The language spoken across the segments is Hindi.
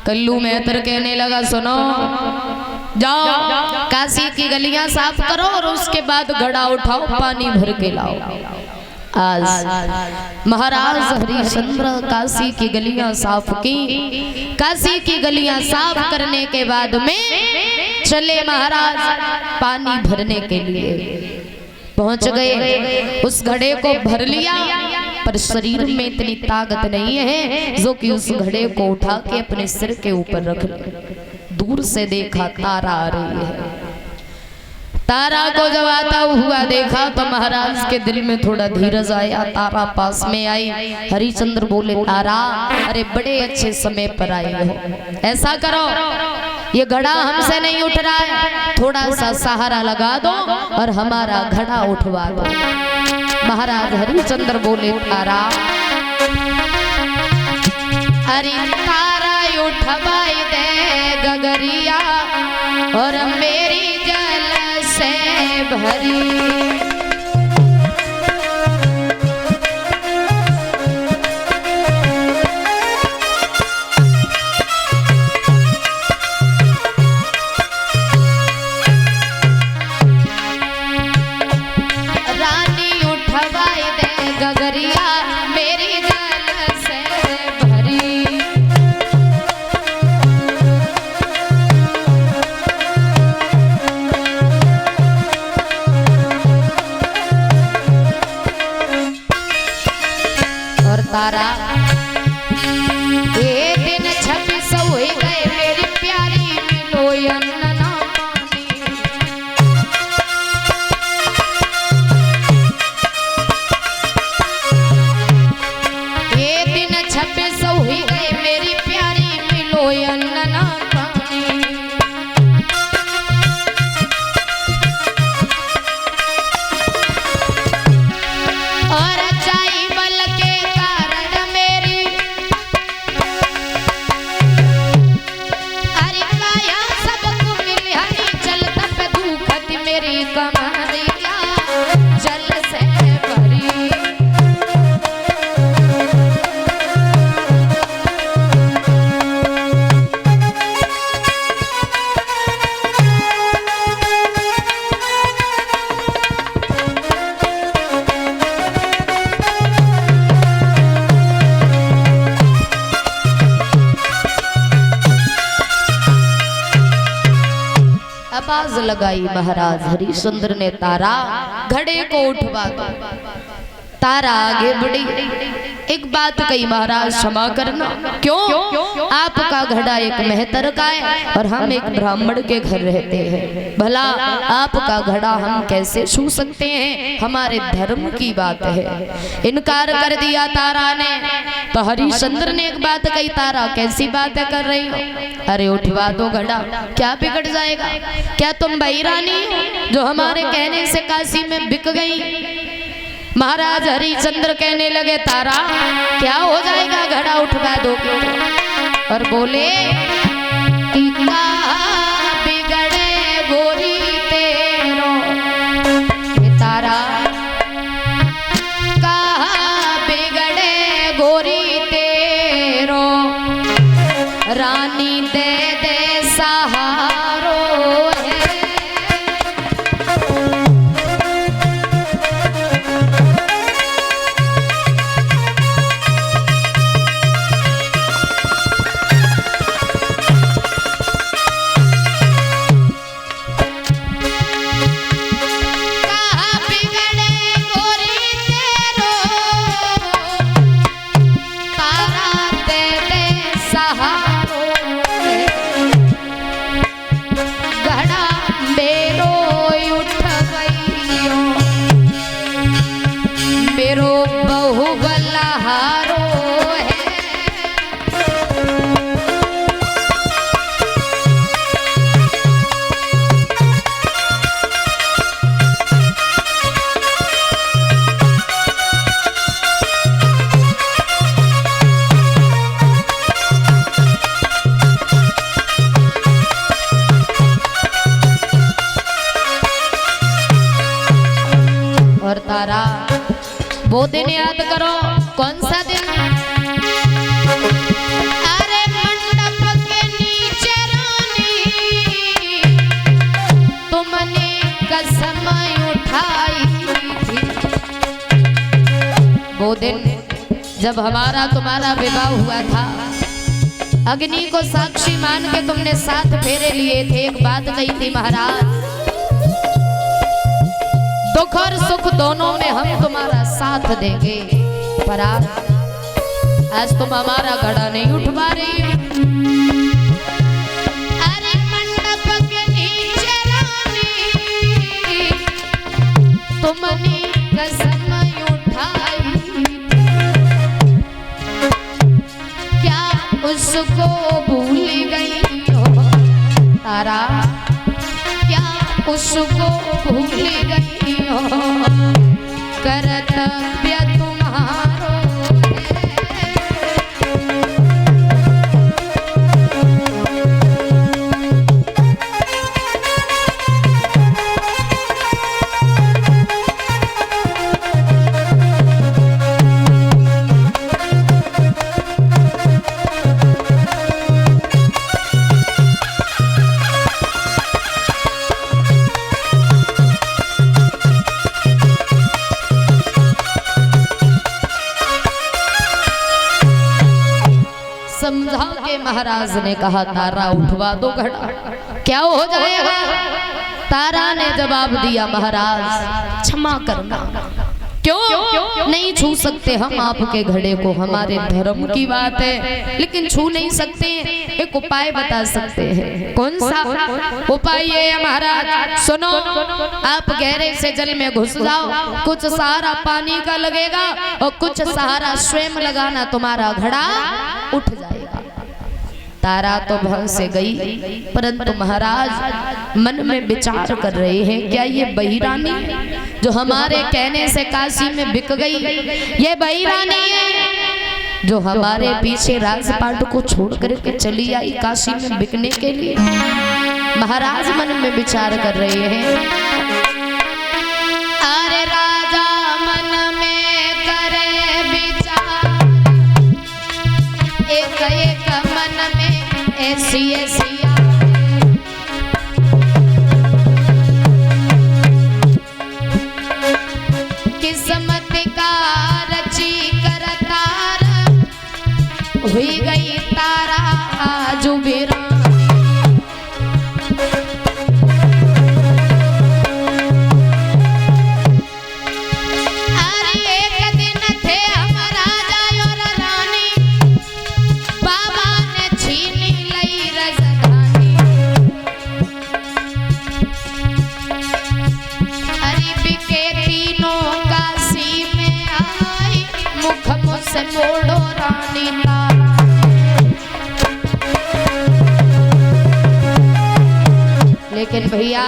कल्लू मेहतर कहने लगा सुनो, जाओ काशी की गलियां साफ करो और उसके बाद घड़ा उठाओ, पानी भर के लाओ। आज महाराज हरिश्चंद्र काशी की गलियां साफ की। काशी की गलियां साफ करने के बाद में चले महाराज पानी भरने के लिए पहुंच गए। उस घड़े को भर लिया, पर शरीर में इतनी ताकत नहीं है जो कि उस घड़े को उठा के अपने सिर के ऊपर रख ले। दूर से देखा तारा आ रही है। तारा को जब आता हुआ देखा तो महाराज के दिल में थोड़ा धीरज आया। तारा पास में आई। हरिश्चंद्र बोले, तारा अरे बड़े अच्छे समय पर आई हो, ऐसा करो ये घड़ा हमसे नहीं उठ रहा है, थोड़ा सा सहारा लगा दो और हमारा घड़ा उठवा दो। महाराज हरिश्चंद्र बोले, तारा अरे तारा उठवाई दे गगरिया और मेरी जल से भरी। तारा एक दिन 26 हुए गए मेरी प्यारी मिलो अन्ना पानी। एक दिन 26 हुए गए मेरी प्यारी मिलो अन्ना पानी। और जाई बल के आवाज लगाई महाराज हरिश्चंद्र ने, तारा घड़े को उठवा दो। तारा आगे बढ़ी, एक बात कही, महाराज क्षमा करना, क्यों? आपका घड़ा एक मेहतर का है और हम एक ब्राह्मण के घर रहते हैं, भला आपका घड़ा हम कैसे छू सकते हैं, हमारे धर्म की बात है। इनकार कर दिया तारा ने। तो हरिश्चंद्र ने एक बात कही, तारा कैसी बातें कर रही हो? अरे उठवा दो घड़ा, क्या बिगड़ जाएगा? क्या तुम बहिरानी जो हमारे कहने से काशी में बिक गई? महाराज हरिश्चंद्र कहने लगे, तारा क्या हो जाएगा घड़ा उठवा दो? और बोले कि कहाँ बिगड़े गोरी तेरो, तारा कहाँ बिगड़े गोरी तेरो, रानी दे दे सहारो है। तारा वो दिन याद करो, कौन सा दिन? अरे मंडप के जब हमारा तुम्हारा विवाह हुआ था, अग्नि को साक्षी मान के तुमने 7 फेरे लिए थे। एक बात कही थी महाराज, दुख और सुख दोनों में हम तुम्हारा साथ देंगे। पर आज तुम हमारा घड़ा नहीं उठवा रही हो। अरे मंडप के नीचे रानी तुमने कसम उठाई, क्या उसको भूल गई हो तारा, क्या उसको भूल गई हो, कर्तव्य तुम्हारो समझा के महाराज ने कहा तारा उठवा दो घड़ा, क्या हो जाएगा। तारा ने जवाब दिया महाराज क्षमा करना, क्यों नहीं छू सकते हम आपके घड़े को, हमारे धर्म की बात है, लेकिन छू नहीं सकते। एक उपाय बता सकते हैं। कौन सा उपाय? ये महाराज सुनो, आप गहरे से जल में घुस जाओ, कुछ सहारा पानी का लगेगा और कुछ सहारा स्वयं लगाना, तुम्हारा घड़ा उठ जाएगा। तारा तो भंग से गई, परंतु महाराज मन में विचार कर रहे हैं, क्या ये बहिरानी जो हमारे कहने से काशी में बिक गई, ये बहिरानी है जो हमारे पीछे राजपाट को छोड़ करके चली आई काशी में बिकने के लिए। महाराज मन में विचार कर रहे हैं। अरे राजा मन में करे विचार, एक एक मन में ऐसी ऐसी किस्मत का रची कर तारा, हुई गई तारा आज बिरा। मोड़ो रानी लेकिन भैया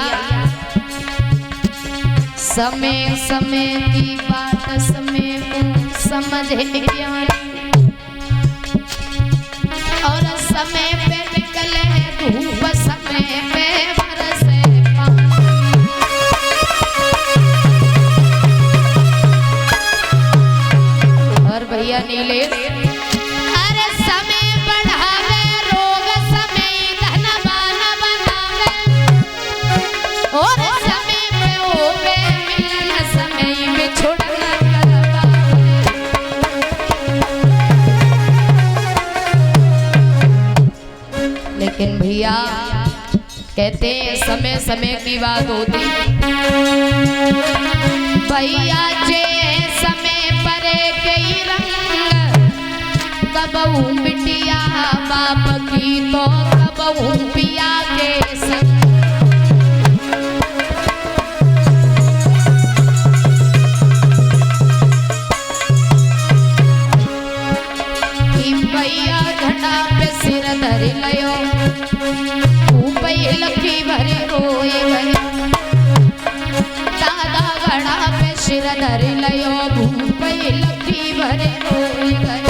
समय समय की बात समय को समझे ज्ञानी, और समय पे निकले धूप, समय पे बरसे पानी। और भैया नीले, अरे समय बढ़ावे रोग, समय धनवान बनावे, और समय पे होवे मिलन, समय में छोड़ना करवावे। लेकिन भैया कहते हैं समय समय की बात होती, भैया जे समय परे कई रंग, कबहू बिटिया बाप की तो कबहू पिया के संग। भैया घड़ा पे सिर धर लयो, लकी भरे रोए गए, दादा घड़ा पे सिर धर लयो, भूपई लकी भरे रोए गए।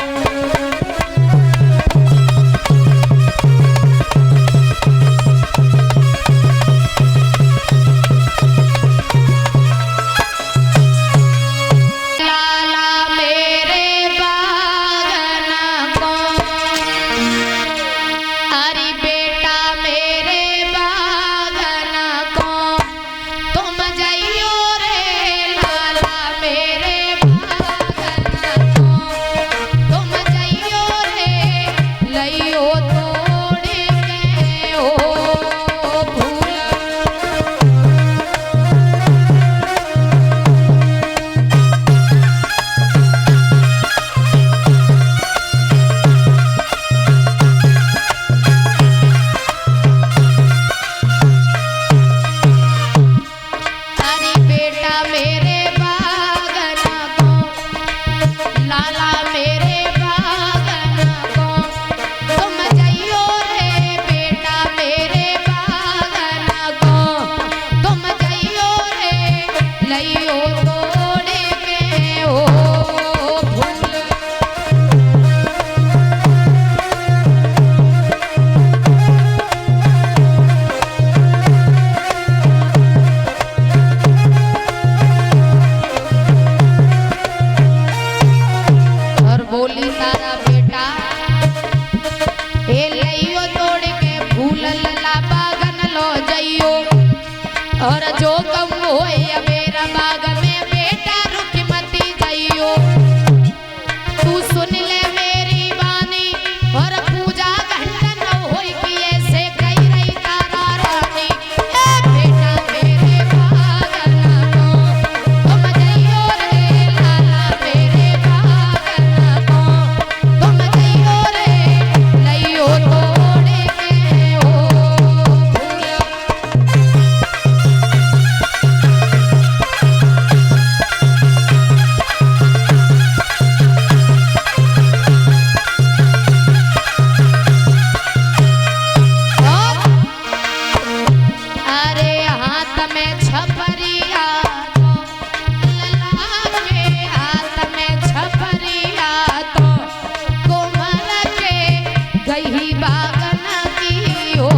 बागन की हो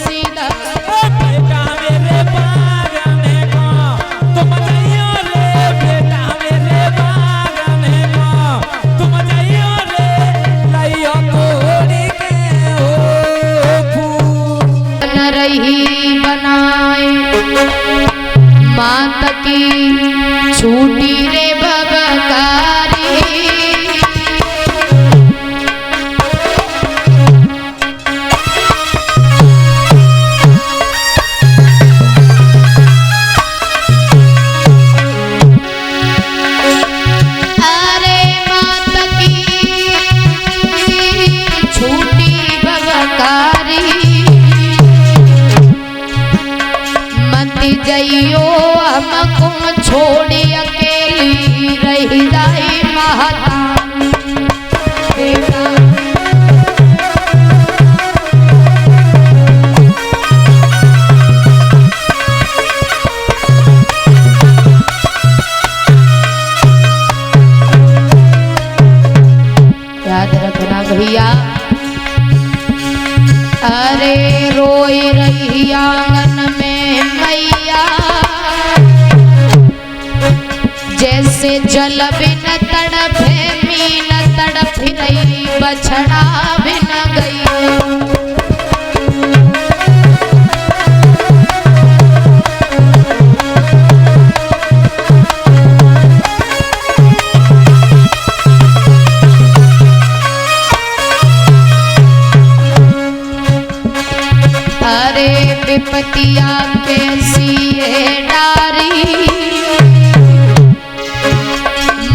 सीधा बेटा मेरे बागन को तुम जाइयो रे, बेटा मेरे बागन को तुम जाइयो रे, लाइयो तोड़ी के हो फूल न रही बनाए मात की छूटी रे बबकारी जइयो हमको छोड़ी अकेली रही जाए महता बेटा याद रखना भैया। अरे रोई रही आंगन में मैया जैसे जल बिन तड़पे मीन तड़प रही बछड़ा बिन गई अरे विपतिया कैसी है डारी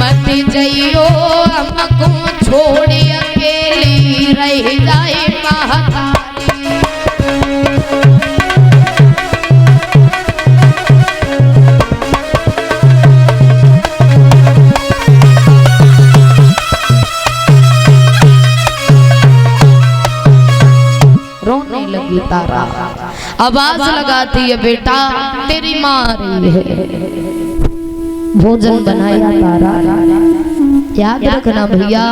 मत जइयो हमको छोड़ी अकेली रह जाए महतारी रोने लगी तारा आवाज लगाती है बेटा तेरी माँ आ रही है। भोजन बनाया तारा याद रखना भैया।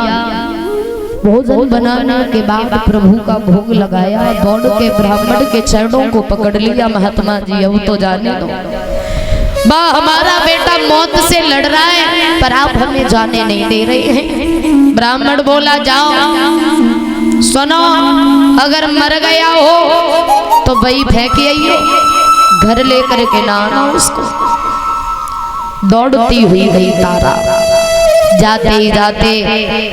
भोजन बनाने के बाद प्रभु का भोग लगाया दौड़ के ब्राह्मण के चरणों को पकड़ लिया महात्मा जी अब तो जाने दो बा हमारा बेटा मौत से लड़ रहा है पर आप हमें जाने नहीं दे रहे हैं। ब्राह्मण बोला जाओ सुनो अगर मर गया हो तो वही फेंक आइयो घर लेकर के ना आना उसको। दौड़ती हुई गई तारा जाते ही जाते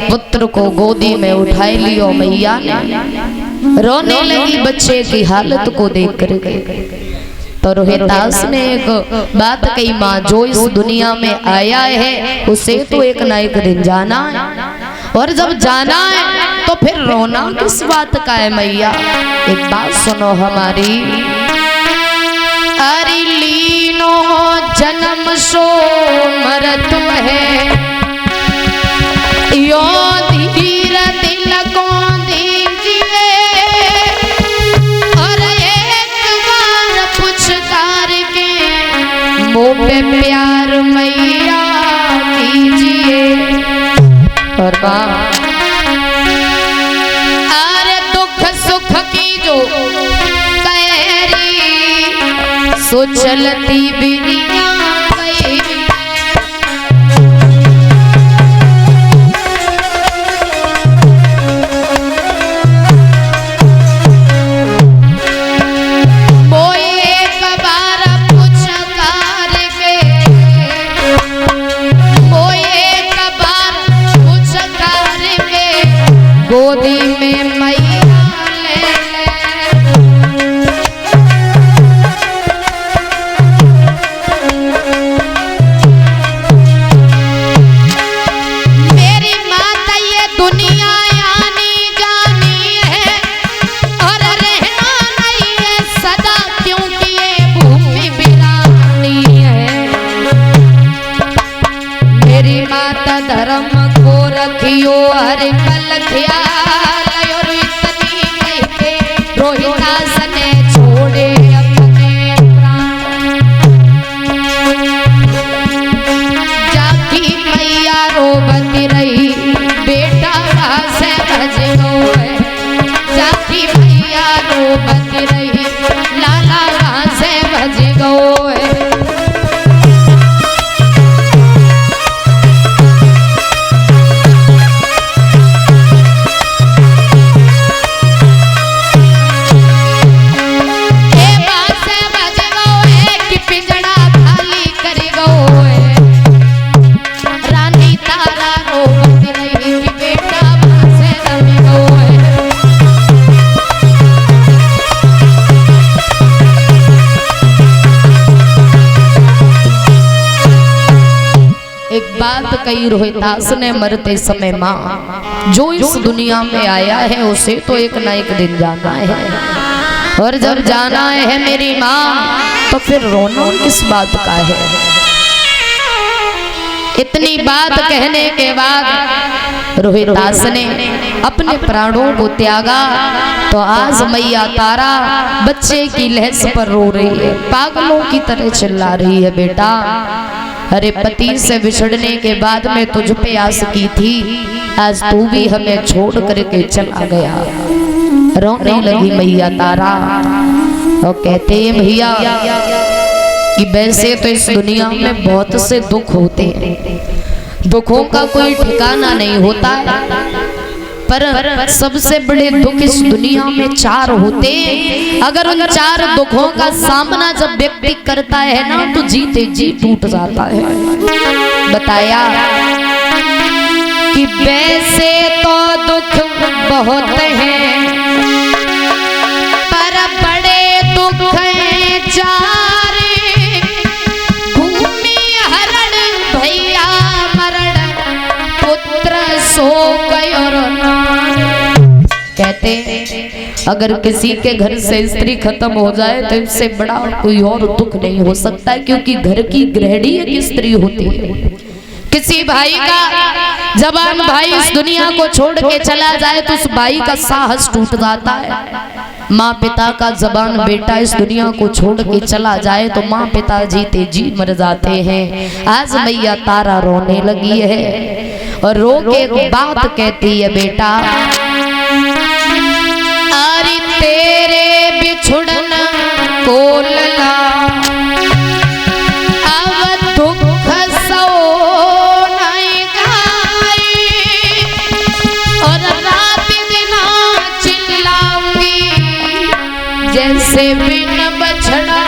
पुत्र को गोदी में उठाए लियो मैया ने रोने लगी बच्चे की हालत को देख कर तो रोहिदास ने एक बात कही माँ जो इस दुनिया में आया है उसे तो एक ना एक दिन जाना है और जब जाना है तो फिर रोना किस बात का है मैया। एक बात सुनो हमारी अरे लीनो जन्म सो मरत है यो धीर दिल को दीजिए और एक बार पुचकार के मुँह पे प्यार मैया कीजिए। और अरे दुख सुख की जो कैरी सो चलती बिरिया गई बोए एक बार पुचकार के बोए एक बार पुचकार के गोदी में मैया ले मेरी माता ये दुनिया आनी जानी है और रहना नहीं है सदा क्योंकि ये भूमि बिरानी है। मेरी माता धर्म को रखियो हर पल ख्याल और इतनी कहते रोहिदास ने छोड़े अपने प्राण जाकी मैया रोबती रही बेटा से भज गो है एक बात कही रोहिदास ने मरते समय, माँ जो इस दुनिया में आया है उसे तो एक ना एक दिन जाना है, और जब जाना है मेरी माँ तो फिर रोना किस बात का है। इतनी बात कहने के बाद रोहिदास ने अपने प्राणों को त्यागा। तो आज मैया तारा बच्चे की लहस पर रो रही है, पागलों की तरह चिल्ला रही है, बेटा अरे पति से बिछड़ने के बाद में तुझ पे आस की थी, आज तू भी हमें छोड़ करके चला गया। रोने लगी मैया तारा और कहते हैं भैया कि वैसे तो इस दुनिया में बहुत से दुख होते हैं, दुखों का कोई ठिकाना नहीं होता है, पर सबसे बड़े दुख इस दुनिया में चार होते हैं। अगर उन चार दुखों का सामना जब व्यक्ति करता है ना तो जीते जी टूट जाता है। बताया कि वैसे तो दुख बहुत हैं, पर बड़े दुख हैं चार, भूमि हरण भैया मरण, पुत्र शोक और कहते अगर किसी के घर से स्त्री खत्म हो जाए तो इससे बड़ा कोई और दुख नहीं हो सकता, क्योंकि घर की गृहिणी एक स्त्री होती है। किसी भाई का जवान भाई इस दुनिया को छोड़ के चला जाए तो उस भाई का साहस टूट जाता है। माँ पिता का जवान बेटा इस दुनिया को छोड़ के चला जाए तो माँ पिता जीते जी मर जाते हैं। आज मैया तारा रोने लगी है और रो के एक बात कहती है, बेटा अरे तेरे बिछुड़न को लला अब दुख सो नहीं गाई, और रात दिन चिल्लाऊंगी जैसे बिन बछड़ा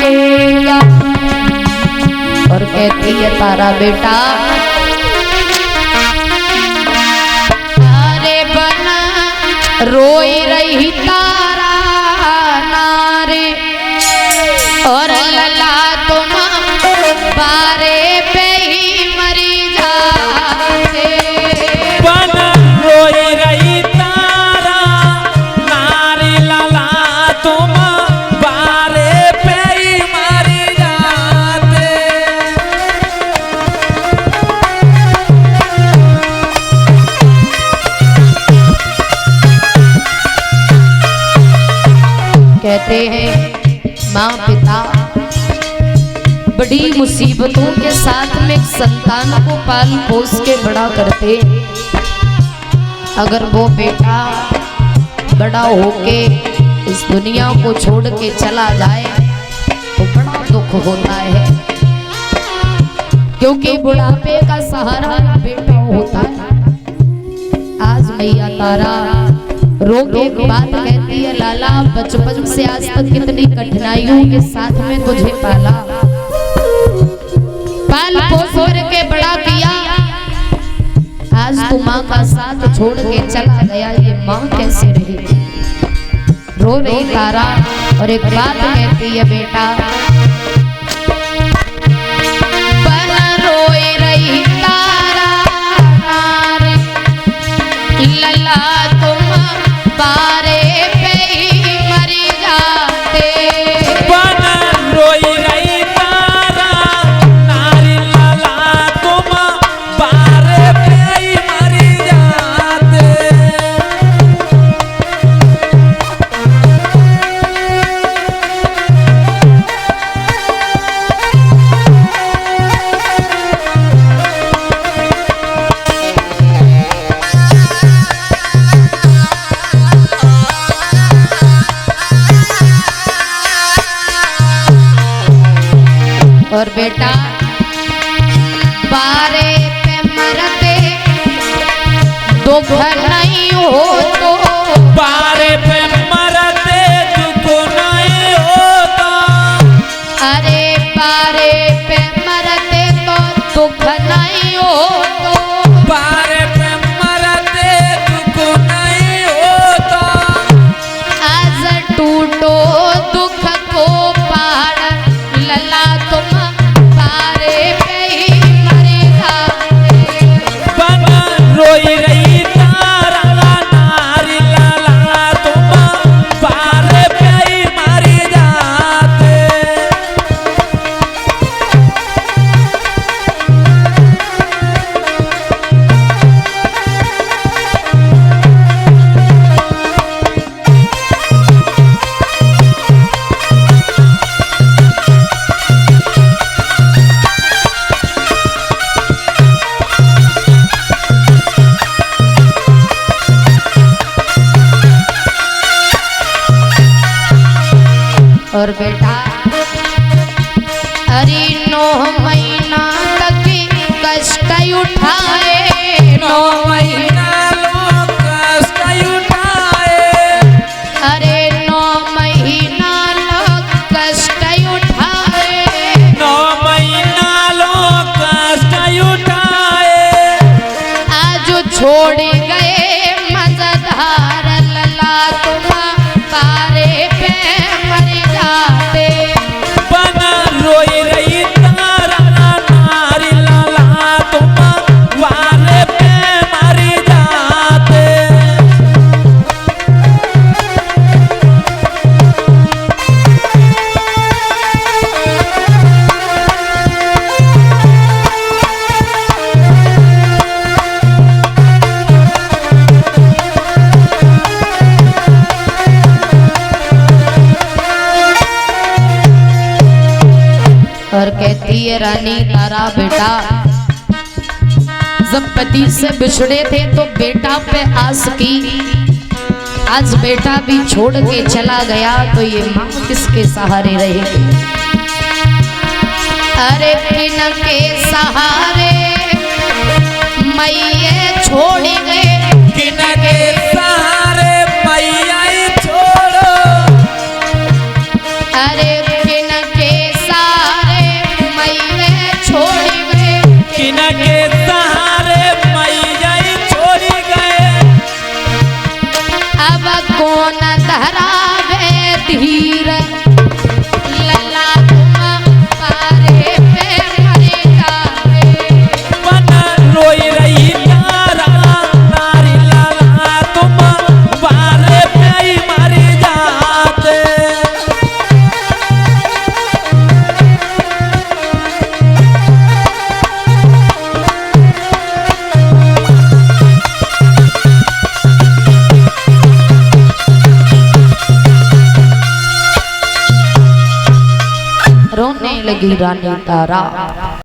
केगा। और कहती है तारा बेटा रोई रही तारा नारे, और लला तुम बारे पे ही मरी जाते। बना रोई रही तारा नारी, लला तुम बारे पे ही मरी जाते। कहते हैं माँ पिता बड़ी मुसीबतों के साथ में संतान को पाल पोस के बड़ा करते। अगर वो बेटा बड़ा होके इस दुनिया को छोड़ के चला जाए तो बड़ा दुख होता है, क्योंकि बुढ़ापे का सहारा बेटा होता है। आज मैया तारा रो के बात कहती है, लाला बचपन से आज तक कितनी कठिनाइयों के साथ में तुझे पाला, पाल पोस के बड़ा किया, आज तू माँ का साथ छोड़ के चला गया, ये माँ कैसे रहेगी। रो रही तारा और एक बात कहती है, बेटा पर रोई रही तारा लला तुम बारे पे ही मरी जाते। बना रोई रही तारा नारी, लला तुम बारे पे ही मरी जाते। और बेटा बारे पे मरते दुख नहीं हो तो, बारे पे मरते दुख नहीं होता, अरे बारे पे मरते तो दुख नहीं हो तो, बारे पे मरते दुख नहीं होता। आज टूटो दुख को पहाड़ लला तुम बारे पे ही मर और बेटा अरे 9 महीना तक कष्ट उठाए, 9 महीना लोग कष्ट उठाए, अरे 9 महीना लोग कष्ट उठाए, 9 महीना लोग कष्ट उठाए। आज छोड़ गए मजधार लला तुम पारे पे मर जाते, बना रोई रही तारा नारी लाला तुम वारे पे मर जाते। और कहती है रानी तारा बेटा जब पति से बिछड़े थे तो बेटा पे आस की, आज बेटा भी छोड़ के चला गया तो ये माँ किसके सहारे रहेगी। अरे किन के सहारे मैये छोड़ गए, किन के सहारे मैया छोड़ो, अरे किन के सहारे मैये छोड़ गए, किन के सहारे मैया छोड़ गए। अब कौन धरावे धीर लला तुम पारे पे मर जावे, बना रोई रही तारा नारी लाला तुम वारे पे ही मर जाते। रोने लगी रानी तारा।